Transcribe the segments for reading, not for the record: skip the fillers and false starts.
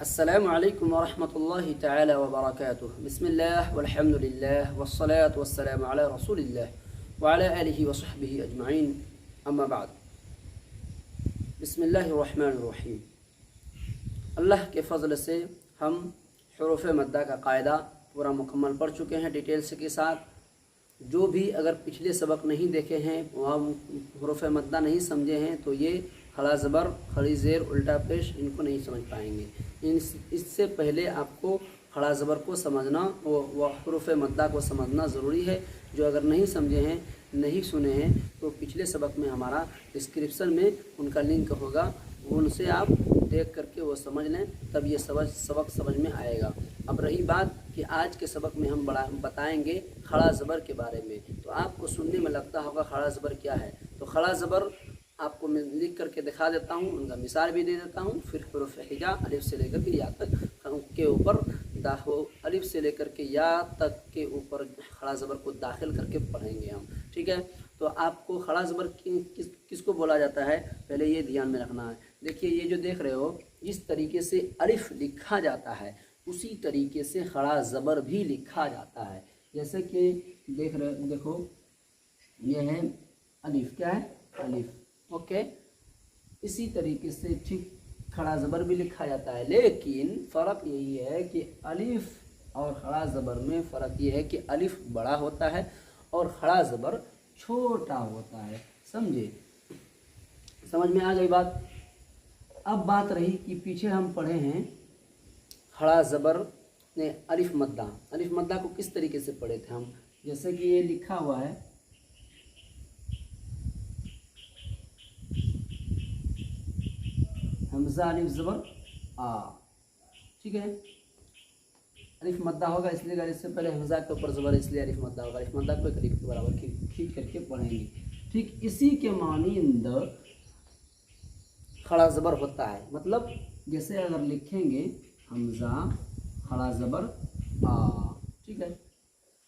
السلام علیکم ورحمۃ اللہ تعالی وبرکاتہ۔ بسم اللہ والحمد للہ والصلاة والسلام علی رسول اللہ وعلی آلہ وصحبہ اجمعین، اما بعد۔ بسم اللہ الرحمن الرحیم۔ اللہ کے فضل سے ہم حروف مدہ کا قاعدہ پورا مکمل پڑھ چکے ہیں ڈیٹیلز کے ساتھ۔ جو بھی اگر پچھلے سبق نہیں دیکھے ہیں، وہاں حروف مدہ نہیں سمجھے ہیں، تو یہ کھڑا زبر، کھڑی زیر، الٹا پیش ان کو نہیں سمجھ پائیں گے۔ اس سے پہلے آپ کو کھڑا زبر کو سمجھنا و حروف مدہ کو سمجھنا ضروری ہے۔ جو اگر نہیں سمجھے ہیں، نہیں سنے ہیں، تو پچھلے سبق میں ہمارا ڈسکرپشن میں ان کا لنک ہوگا، ان سے آپ دیکھ کر کے وہ سمجھ لیں، تب یہ سبق سمجھ میں آئے گا۔ اب رہی بات کہ آج کے سبق میں ہم بتائیں گے کھڑا زبر کے بارے میں۔ تو آپ کو سننے میں لگتا ہوگا کھڑا زبر کیا ہے، تو کھڑا زبر آپ کو میں لکھ کر کے دکھا دیتا ہوں، ان کا مثال بھی دے دیتا ہوں، پھر حروف ہجا الف سے لے کر کے یا تک کے اوپر الف سے لے کر کے یا تک کے اوپر کھڑا زبر کو داخل کر کے پڑھیں گے ہم، ٹھیک ہے۔ تو آپ کو کھڑا زبر کس کو بولا جاتا ہے، پہلے یہ دھیان میں رکھنا ہے۔ دیکھیے یہ جو دیکھ رہے ہو، جس طریقے سے الف لکھا جاتا ہے اسی طریقے سے کھڑا زبر بھی لکھا جاتا ہے۔ جیسے کہ دیکھو یہ ہے الف، کیا ہے الف، اوکے۔ اسی طریقے سے ٹھیک کھڑا زبر بھی لکھا جاتا ہے، لیکن فرق یہی ہے کہ الف اور کھڑا زبر میں فرق یہ ہے کہ الف بڑا ہوتا ہے اور کھڑا زبر چھوٹا ہوتا ہے، سمجھے؟ سمجھ میں آ گئی بات؟ اب بات رہی کہ پیچھے ہم پڑھے ہیں کھڑا زبر نے الف مدہ کو کس طریقے سے پڑھے تھے ہم، جیسے کہ یہ لکھا ہوا ہے حمزہ الف زبر آ، ٹھیک ہے۔ الف مدہ ہوگا اس لیے اس سے پہلے حمزہ کے اوپر زبر، اس لیے الف مدہ ہوگا۔ الف مدہ کو ایک الف کے برابر کھینچ کر کے پڑھیں گے، ٹھیک اسی کے مانند کھڑا زبر ہوتا ہے۔ مطلب جیسے اگر لکھیں گے حمزہ کھڑا زبر آ، ٹھیک ہے،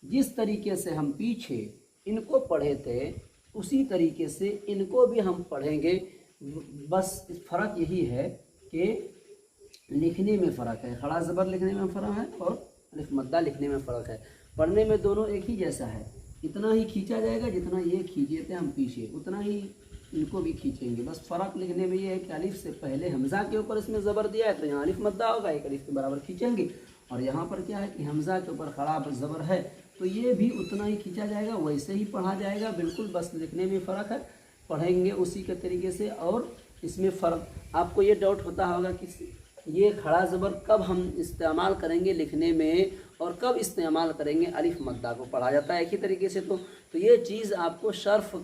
جس طریقے سے ہم پیچھے ان کو پڑھے تھے اسی طریقے سے ان کو بھی ہم پڑھیں گے، بس فرق یہی ہے کہ لکھنے میں فرق ہے، کھڑا زبر لکھنے میں فرق ہے اور الف مدہ لکھنے میں فرق ہے۔ پڑھنے میں دونوں ایک ہی جیسا ہے، اتنا ہی کھینچا جائے گا جتنا یہ کھینچے تھے ہم پیچھے، اتنا ہی ان کو بھی کھینچیں گے۔ بس فرق لکھنے میں یہ ہے کہ الف سے پہلے حمزہ کے اوپر اس میں زبر دیا ہے تو یہاں الف مدہ ہوگا، ایک الف کے برابر کھینچیں گے، اور یہاں پر کیا ہے کہ حمزہ کے اوپر کھڑا زبر ہے تو یہ بھی اتنا ہی کھینچا جائے گا، ویسے ہی پڑھا جائے گا، بالکل بس لکھنے میں فرق ہے، پڑھیں گے اسی کے طریقے سے۔ اور اس میں فرق آپ کو یہ ڈاؤٹ ہوتا ہوگا کہ یہ کھڑا زبر کب ہم استعمال کریں گے لکھنے میں اور کب استعمال کریں گے الف مدہ کو، پڑھا جاتا ہے ایک ہی طریقے سے۔ تو یہ چیز آپ کو صرف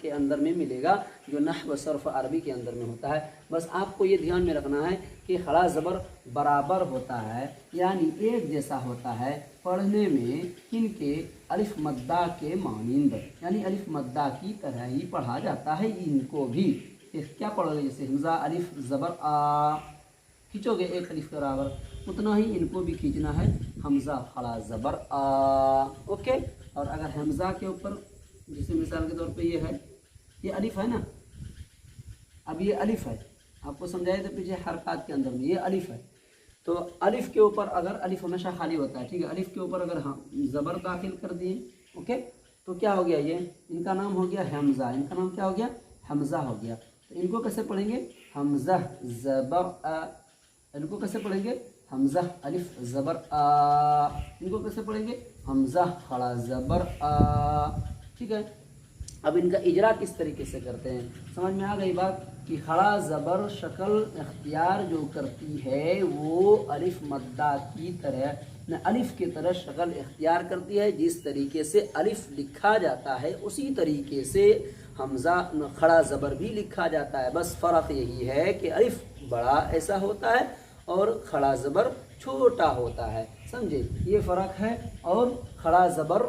کے اندر میں ملے گا، جو نحو صرف عربی کے اندر میں ہوتا ہے۔ بس آپ کو یہ دھیان میں رکھنا ہے کہ کھڑا زبر برابر ہوتا ہے، یعنی ایک جیسا ہوتا ہے پڑھنے میں ان کے الف مدہ کے مانند، یعنی الف مدہ کی طرح ہی پڑھا جاتا ہے ان کو بھی۔ کیا پڑھو گے، جیسے حمزہ الف زبر آ کھینچو گے ایک الف کے برابر، اتنا ہی ان کو بھی کھینچنا ہے، حمزہ کھڑا زبر آ، اوکے۔ اور اگر حمزہ کے اوپر جیسے مثال کے طور پہ یہ ہے، یہ الف ہے نا، اب یہ الف ہے، آپ کو سمجھائے تو پیچھے حرکات کے اندر میں یہ الف ہے، تو الف کے اوپر اگر الف ہمیشہ خالی ہوتا ہے، ٹھیک ہے، الف کے اوپر اگر ہم زبر داخل کر دیے، اوکے، تو کیا ہو گیا، یہ ان کا نام ہو گیا حمزہ، ان کا نام کیا ہو گیا، حمزہ ہو گیا۔ تو ان کو کیسے پڑھیں گے، حمزہ زبر آ، ان کو کیسے پڑھیں گے، حمزہ الف زبر آ، ان کو کیسے پڑھیں گے، حمزہ کھڑا زبر آ، ٹھیک ہے۔ اب ان کا اجرا کس طریقے سے کرتے ہیں، سمجھ میں آ گئی بات؟ کہ کھڑا زبر شکل اختیار جو کرتی ہے وہ الف مدہ کی طرح، الف کی طرح شکل اختیار کرتی ہے، جس طریقے سے الف لکھا جاتا ہے اسی طریقے سے حمزہ کھڑا زبر بھی لکھا جاتا ہے۔ بس فرق یہی ہے کہ الف بڑا ایسا ہوتا ہے اور کھڑا زبر چھوٹا ہوتا ہے، سمجھے؟ یہ فرق ہے۔ اور کھڑا زبر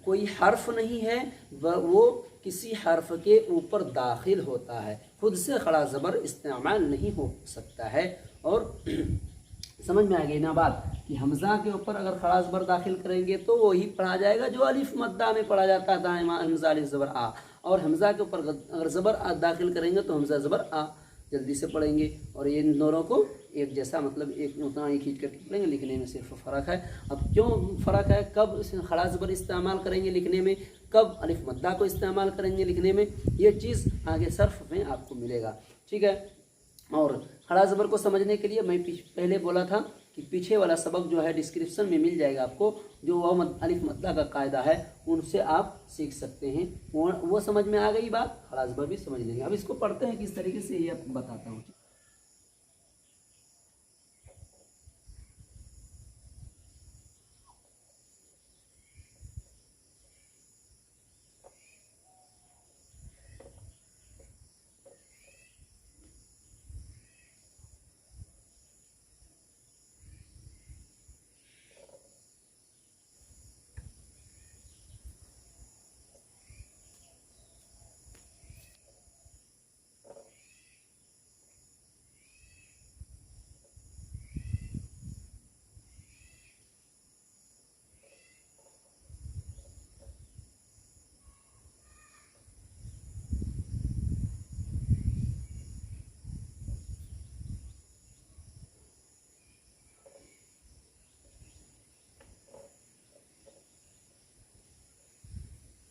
کوئی حرف نہیں ہے، وہ کسی حرف کے اوپر داخل ہوتا ہے، خود سے کھڑا زبر استعمال نہیں ہو سکتا ہے۔ اور سمجھ میں آ گئی نا بات کہ حمزہ کے اوپر اگر کھڑا زبر داخل کریں گے تو وہی پڑھا جائے گا جو الف مدہ میں پڑھا جاتا تھا، حمزہ الف زبر آ، اور حمزہ کے اوپر اگر زبر آ داخل کریں گے تو حمزہ زبر آ، जल्दी से पढ़ेंगे, और ये इन दोनों को एक जैसा मतलब एक उतना ही खींच करके पढ़ेंगे। लिखने में सिर्फ फ़र्क है। अब क्यों फ़र्क है, कब खड़ा ज़बर इस्तेमाल करेंगे लिखने में, कब अलिफ मद्दा को इस्तेमाल करेंगे लिखने में, ये चीज़ आगे सर्फ में आपको मिलेगा। ठीक है। और खड़ा ज़बर को समझने के लिए मैं पहले बोला था कि पीछे वाला सबक जो है डिस्क्रिप्शन में मिल जाएगा आपको, जो वह अलिफ मद्दा का कायदा है उनसे आप सीख सकते हैं। वो समझ में आ गई बात, खड़ा ज़बर भी समझ लेंगे। अब इसको पढ़ते हैं किस तरीके से, ये आपको बताता हूँ।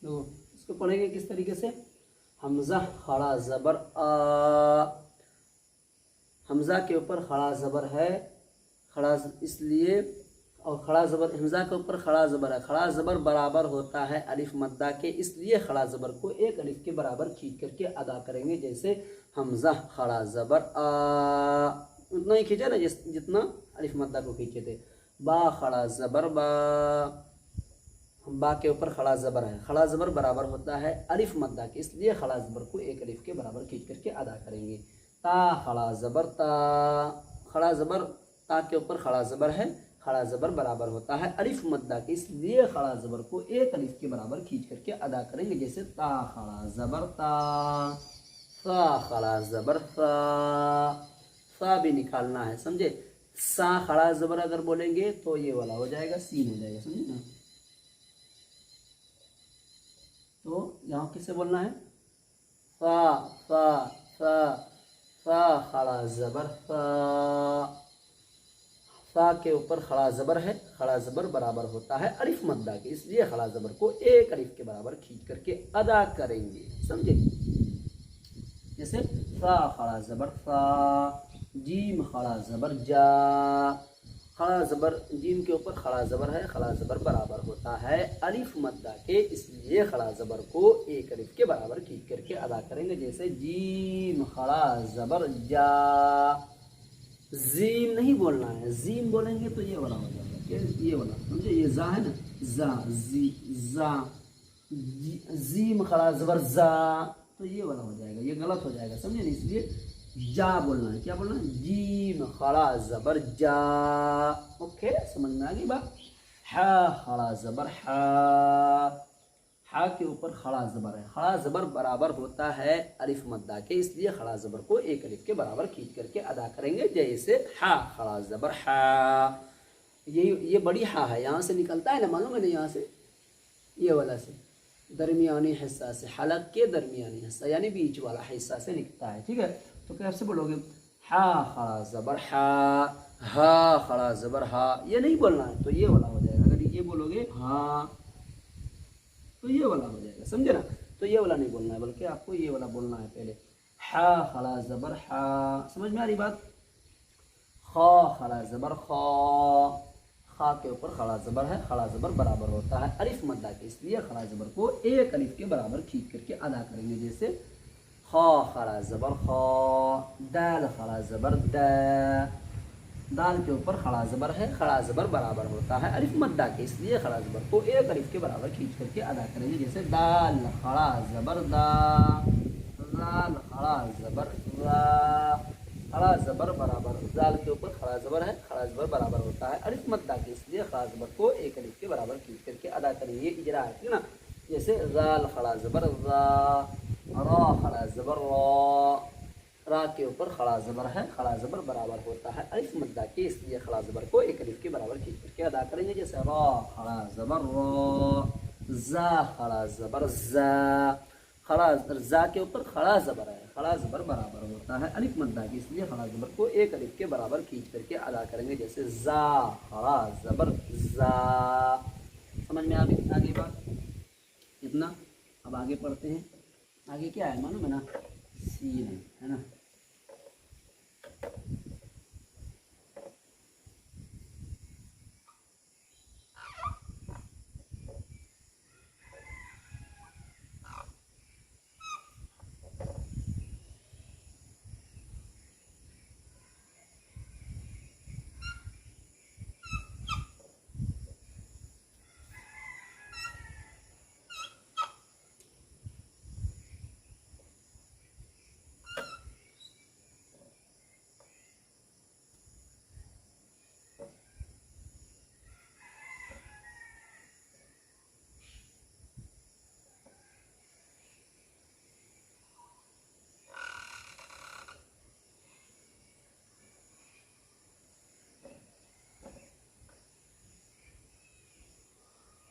तो इसको पढ़ेंगे किस तरीके से, हमज़ा खड़ा ज़बर आ, हमज़ा के ऊपर खड़ा ज़बर है, खड़ा इसलिए, और खड़ा ज़बर हमज़ा के ऊपर खड़ा ज़बर है, खड़ा ज़बर बराबर होता है अलिफ मद्दा के, इसलिए खड़ा ज़बर को एक अलिफ के बराबर खींच करके अदा करेंगे। जैसे हमज़ा खड़ा ज़बर आ, उतना ही खींचा ना जितना अलिफ मद्दा को खींचे थे। बा खड़ा ज़बर बा, बा के ऊपर खड़ा ज़बर है, खड़ा ज़बर बराबर होता है अलिफ मद्दा के, इसलिए खड़ा ज़बर को एक अलिफ के बराबर खींच करके अदा करेंगे। ता खड़ा ज़बर ता, खड़ा ज़बर ता के ऊपर खड़ा ज़बर है, खड़ा ज़बर बराबर होता है अलिफ मद्दा के, इसलिए खड़ा ज़बर को एक अलिफ के बराबर खींच करके अदा करेंगे। जैसे ता खड़ा ज़बर ता, सा खड़ा ज़बर सा, सा भी निकालना है, समझे। सा खड़ा ज़बर अगर बोलेंगे तो ये वाला हो जाएगा, सीन हो जाएगा, समझे ना। तो यहाँ किससे बोलना है, फा फा फा, फा खड़ा ज़बर फा, फा के ऊपर खड़ा ज़बर है, खड़ा ज़बर बराबर होता है अलिफ मद्दा के, इसलिए खड़ा ज़बर को एक अलिफ के बराबर खींच करके अदा करेंगे, समझे। जैसे फा खड़ा ज़बर फा, जीम खड़ा ज़बर जा, खड़ा ज़बर जीम के ऊपर खड़ा ज़बर है, खड़ा ज़बर बराबर होता है अलिफ मद्दा के, इसलिए खड़ा ज़बर को एक अलिफ के बराबर खींच करके अदा करेंगे। जैसे जीम खड़ा ज़बर जा, जीम नहीं बोलना है, जीम बोलेंगे तो ये वाला हो जाएगा, ये वाला, समझे। ये जा है ना, जा जी जा, जीम खड़ा ज़बर जा, तो ये वाला हो जाएगा, ये गलत हो जाएगा, समझे ना। इसलिए जा बोलना है, क्या बोलना है, जीम खड़ा ज़बर जा। ओके, समझ में आ गई बात। हा खड़ा ज़बर हा, हा के ऊपर खड़ा ज़बर है, खड़ा ज़बर बराबर होता है अलिफ मद्दा के, इसलिए खड़ा ज़बर को एक अलिफ के बराबर खींच करके अदा करेंगे। जैसे हा खड़ा ज़बर हा, ये बड़ी हा है, यहाँ से निकलता है ना, मालूम है ना, यहाँ से, ये वाला से, दरमियानी हिस्सा से, हलक के दरमियानी हिस्सा यानी बीच वाला हिस्सा से निकलता है। ठीक है, तो कैसे बोलोगे, हा खड़ा ज़बर हा खड़ा ज़बर हा, ये नहीं बोलना है, तो ये वाला हो जाएगा। अगर ये बोलोगे हाँ तो ये वाला हो जाएगा, समझे ना। तो ये वाला नहीं बोलना है, बल्कि आपको ये वाला बोलना है पहले, हा खड़ा ज़बर हा, समझ में आ रही बात। खा खड़ा ज़बर खा, खा के ऊपर खड़ा ज़बर है, खड़ा ज़बर बराबर होता है अलिफ मद्दा के, इसलिए खड़ा ज़बर को एक अलिफ के बराबर खींच करके अदा करेंगे। जैसे खा खड़ा ज़बर खा, दाल खड़ा ज़बर दा, दाल के ऊपर खड़ा ज़बर है, खड़ा ज़बर बराबर होता है अलिफ मद्दा के, इसलिए खड़ा ज़बर को एक अलिफ के बराबर खींच करके अदा करेंगे। जैसे दाल खड़ा ज़बर दा, दाल खड़ा ज़बर दा, खड़ा ज़बर बराबर, दाल के ऊपर खड़ा ज़बर है, खड़ा ज़बर बराबर होता है अलिफ मद्दा के, इसलिए खड़ा ज़बर को एक अलिफ के बराबर खींच करके अदा करेंगे। इजरा है ना। जैसे दाल खड़ा ज़बर दा, रा खड़ा ज़बर रा, रा के ऊपर खड़ा ज़बर है, खड़ा ज़बर बराबर होता है अलिफ मद्दा के, इसलिए खड़ा ज़बर को एक अलिफ के बराबर खींच करके अदा करेंगे। जैसे रा खड़ा ज़बर रा, जा खड़ा ज़बर जा, खड़ा जा के ऊपर खड़ा ज़बर है, खड़ा ज़बर बराबर होता है अलिफ मद्दा की, इसलिए खड़ा ज़बर को एक अलिफ के बराबर खींच करके अदा करेंगे। जैसे ज़ा, खड़ा ज़बर ज़ा। समझ में आगे बात इतना। अब आगे पढ़ते हैं। आगे क्या है मालूम है ना, सीन है ना।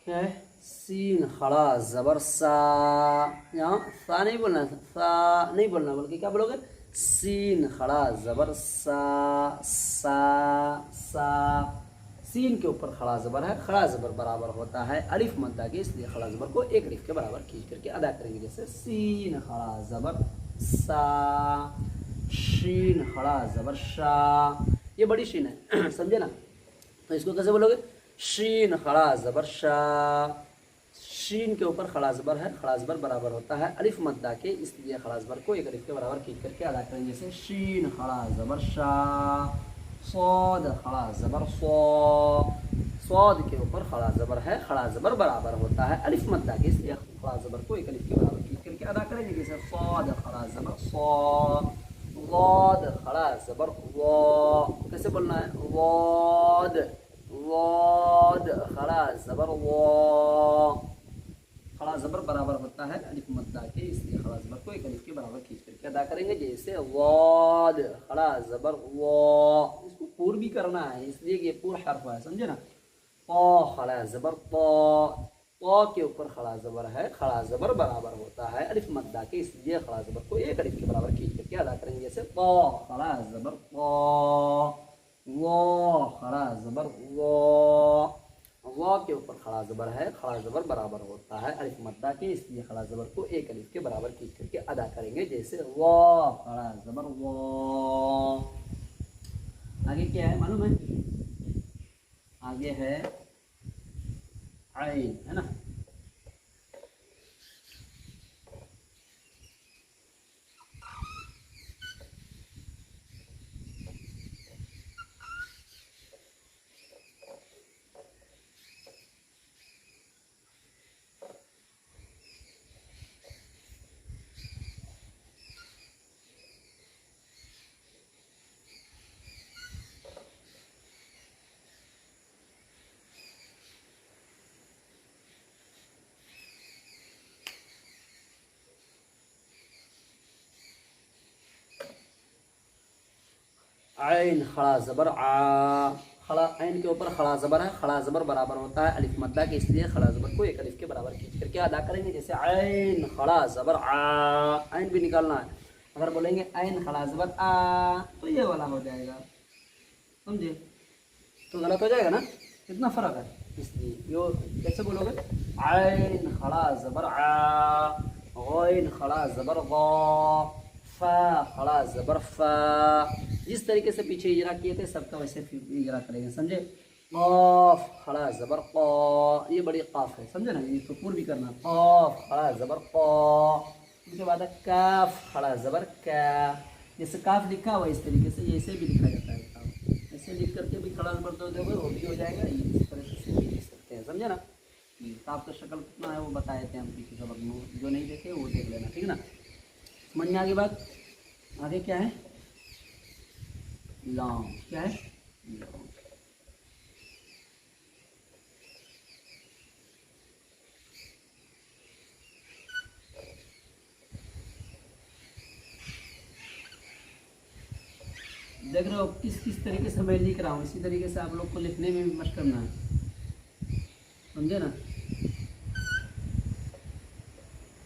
क्या है, सीन खड़ा ज़बर सा। यहाँ सा नहीं बोलना, सा नहीं बोलना, बल्कि क्या बोलोगे, सीन खड़ा ज़बर सा, सा सा। सीन के ऊपर खड़ा ज़बर है, खड़ा ज़बर बराबर होता है अलिफ मद्दा के, इसलिए खड़ा ज़बर को एक अलिफ के बराबर खींच करके अदा करेंगे। जैसे सीन खड़ा ज़बर सा, शीन खड़ा ज़बर शा। ये बड़ी शीन है समझे ना। तो इसको कैसे बोलोगे, शीन खड़ा ज़बर शा। शीन के ऊपर खड़ा ज़बर है, खड़ा ज़बर बराबर होता है अलिफ मद्दा के, इसलिए खड़ा ज़बर को एक अलिफ के बराबर खींच करके अदा करेंगे। जैसे शीन खड़ा ज़बर शा, सौद खड़ा ज़बर सौ। सौद के ऊपर खड़ा ज़बर है, खड़ा ज़बर बराबर होता है अलिफ मद्दा के, इसलिए खड़ा ज़बर को एक अलिफ के बराबर खींच करके अदा करेंगे। जैसे सौद खड़ा ज़बर सौ, वाद खड़ा ज़बर वो। कैसे बोलना है, वाद, वाद खड़ा ज़बर वो। खड़ा ज़बर बराबर होता है अलिफ मद्दा के, इसलिए खड़ा ज़बर को एक अलिफ के बराबर खींच करके अदा करेंगे। जैसे वाद खड़ा ज़बर वो। इसको पूर भी करना है, इसलिए कि ये पूर हर्फ है, समझे ना। तो खड़ा ज़बर तो, तो के ऊपर खड़ा ज़बर है, खड़ा ज़बर बराबर होता है अलिफ मद्दा के, इसलिए खड़ा ज़बर को एक अलिफ के बराबर खींच करके अदा करेंगे। जैसे तो खड़ा ज़बर तो, वो खड़ा ज़बर वो। वो के ऊपर खड़ा ज़बर है, खड़ा ज़बर बराबर होता है अलिफ मद्दा के, इसलिए खड़ा ज़बर को एक अलिफ के बराबर खींच करके अदा करेंगे। जैसे वो खड़ा ज़बर वो। आगे क्या है मालूम है, आगे है आइन, है ना। आइन खड़ा ज़बर आ। खड़ा आइन के ऊपर खड़ा ज़बर है, खड़ा ज़बर बराबर होता है अलिफ मद्दा के, इसलिए खड़ा ज़बर को एक अलिफ के बराबर खींच करके अदा करेंगे। जैसे आइन खड़ा ज़बर आ, आइन भी निकालना है। अगर बोलेंगे आइन खड़ा ज़बर आ तो ये वाला हो जाएगा, समझे, तो गलत हो जाएगा ना, कितना फ़र्क है। इसलिए यो कैसे बोलोगे, आइन खड़ा ज़बर आ, गैन खड़ा ज़बर ग, फा खड़ा ज़बर फा। जिस तरीके से पीछे इजरा किए थे सबका वैसे इजरा करेंगे, समझे। क़ाफ़ खड़ा ज़बर क़ा, ये बड़ी क़ाफ़ है, समझे ना, ये तो पूर भी करना। क़ाफ़ खड़ा ज़बर क़ा, उसके बाद काफ़ खड़ा ज़बर का। जैसे काफ़ लिखा हुआ इस तरीके से, ऐसे भी लिखा जाता है काफ़, ऐसे लिख करके भी खड़ा ज़बर दो दोगे वो भी हो जाएगा, इस तरह से भी लिख सकते हैं, समझे ना। काफ़ का शक्ल कितना है वो बताए थे हम पिछले सबक में, जो नहीं देखे वो देख लेना, ठीक है ना। समझ में आगे बात। आगे क्या है, लॉन्ग, क्या है, लॉन्ग। देख रहे हो किस तरीके से मैं लिख रहा हूँ, इसी तरीके से आप लोग को लिखने में भी मशक करना है, समझे ना।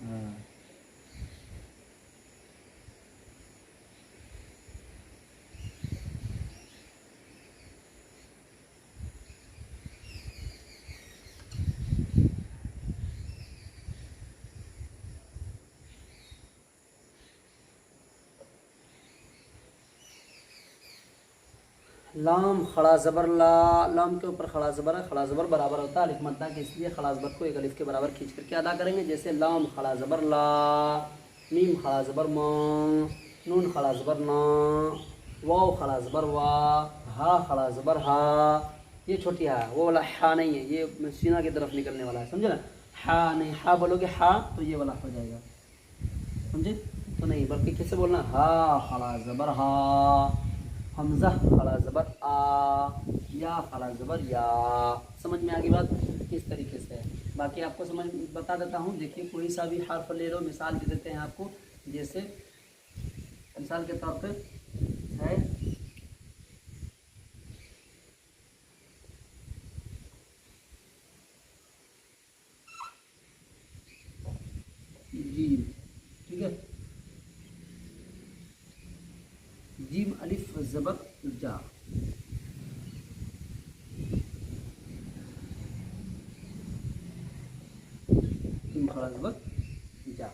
हाँ लाम खड़ा ज़बर ला, लाम के ऊपर खड़ा ज़बर है, खड़ा ज़बर बराबर होता है अलिफ मद्दा के, इसलिए खड़ा ज़बर को एक अलिफ के बराबर खींच करके अदा करेंगे। जैसे लाम खड़ा ज़बर ला, मीम खड़ा ज़बर मा, नून खड़ा ज़बर ना, वाव खड़ा ज़बर वा, हा खड़ा ज़बर हा। ये छोटी हा, वो वाला हा नहीं है, ये सीना की तरफ निकलने वाला है, समझे ना। हा नहीं, हा बोलोगे हा तो ये वाला हो जाएगा, समझे। तो नहीं, बल्कि कैसे बोलना, हा खड़ा ज़बर हा, हमज़ा खड़ा ज़बर आ, या खड़ा ज़बर या। समझ में आ गई बात, किस तरीके से है। बाकी आपको समझ बता देता हूँ, देखिए कोई सा भी हर्फ ले लो, मिसाल दे देते हैं आपको। जैसे मिसाल के तौर पे है जीम, ठीक है, जीम अलिफ ज़बर जा, जीम खड़ा ज़बर जा।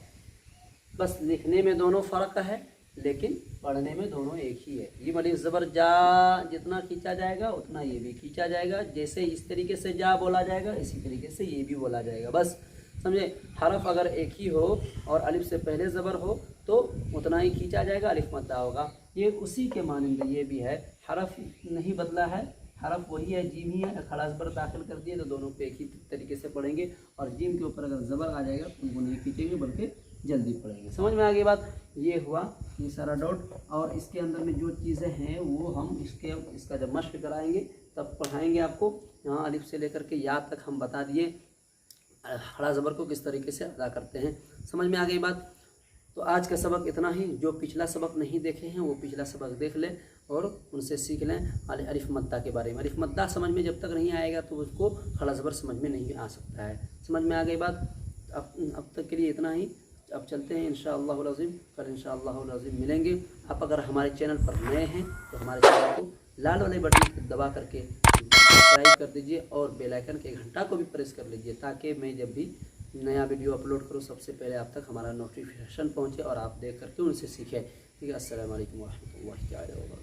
बस लिखने में दोनों फ़र्क है, लेकिन पढ़ने में दोनों एक ही है। ये अलिफ ज़बर जा जितना खींचा जाएगा उतना ये भी खींचा जाएगा। जैसे इस तरीके से जा बोला जाएगा, इसी तरीके से ये भी बोला जाएगा, बस समझे। हरफ अगर एक ही हो और अलिफ से पहले ज़बर हो तो उतना ही खींचा जाएगा, अलिफ मद्दा होगा। ये उसी के मानंद ये भी है, हरफ नहीं बदला है, हरफ वही है, जीम ही है। खड़ा ज़बर दाखिल कर दिए तो दोनों पे एक ही तरीके से पढ़ेंगे, और जीम के ऊपर अगर ज़बर आ जाएगा तो उनको नहीं खींचेंगे बल्कि जल्दी पढ़ेंगे। समझ में आ गई बात। ये हुआ ये सारा डाउट, और इसके अंदर में जो चीज़ें हैं वो हम इसका जब मश्क कराएंगे तब पढ़ाएंगे आपको। यहाँ अलिफ से लेकर के या तक हम बता दिए खड़ा ज़बर को किस तरीके से अदा करते हैं। समझ में आ गई बात। तो आज का सबक इतना ही। जो पिछला सबक नहीं देखे हैं वो पिछला सबक देख लें और उनसे सीख लें अलिफ मद्दा के बारे में। अलिफ मद्दा समझ में जब तक नहीं आएगा तो उसको खड़ा ज़बर समझ में नहीं आ सकता है। समझ में आ गई बात। अब तक के लिए इतना ही। अब चलते हैं इंशाअल्लाहुल अज़ीम, कल इंशाअल्लाहुल अज़ीम मिलेंगे। आप अगर हमारे चैनल पर नए हैं तो हमारे चैनल को लाल वाले बटन को दबा करके सब्सक्राइब कर दीजिए और बेल आइकन के घंटा को भी प्रेस कर लीजिए, ताकि मैं जब भी नया वीडियो अपलोड करूँ सबसे पहले आप तक हमारा नोटिफिकेशन पहुँचे और आप देख करके उनसे सीखें। ठीक है, अस्सलाम वालेकुम व रहमतुल्लाहि व बरकातहू।